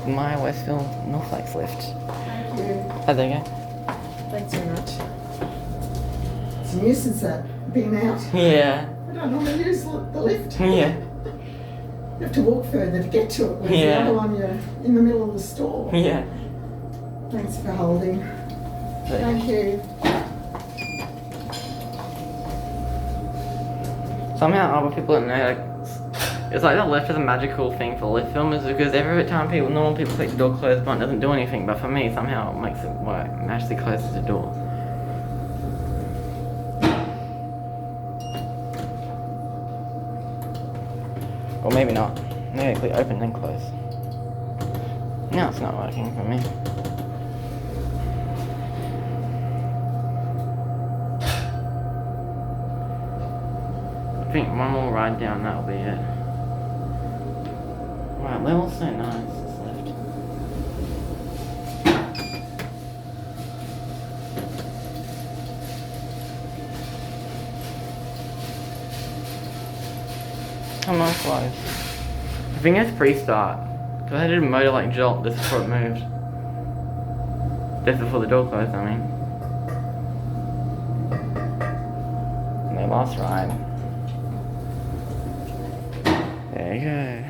Myer Westfield North Lakes lift. Thank you. Oh, there you go. Thanks very much. It's a nuisance that being out. Yeah. I don't normally use the lift. Yeah. You have to walk further to get to it, whereas Yeah. the other one you're in the middle of the store. Yeah. Thanks for holding. Thank you. Somehow other people don't know, like, it's like the lift is a magical thing for lift filmers because every time normal people click the door close button, it doesn't do anything, but for me somehow it makes it work, magically closes the door. Or maybe not. Maybe I click open then close. Now it's not working for me. I think one more ride down, that'll be it. Wow, level's so nice, this lift. Come on, close. I think it's pre-start. Because I did a motor like jolt just before it moved. Just before the door closed, I mean. And their last ride. There you go.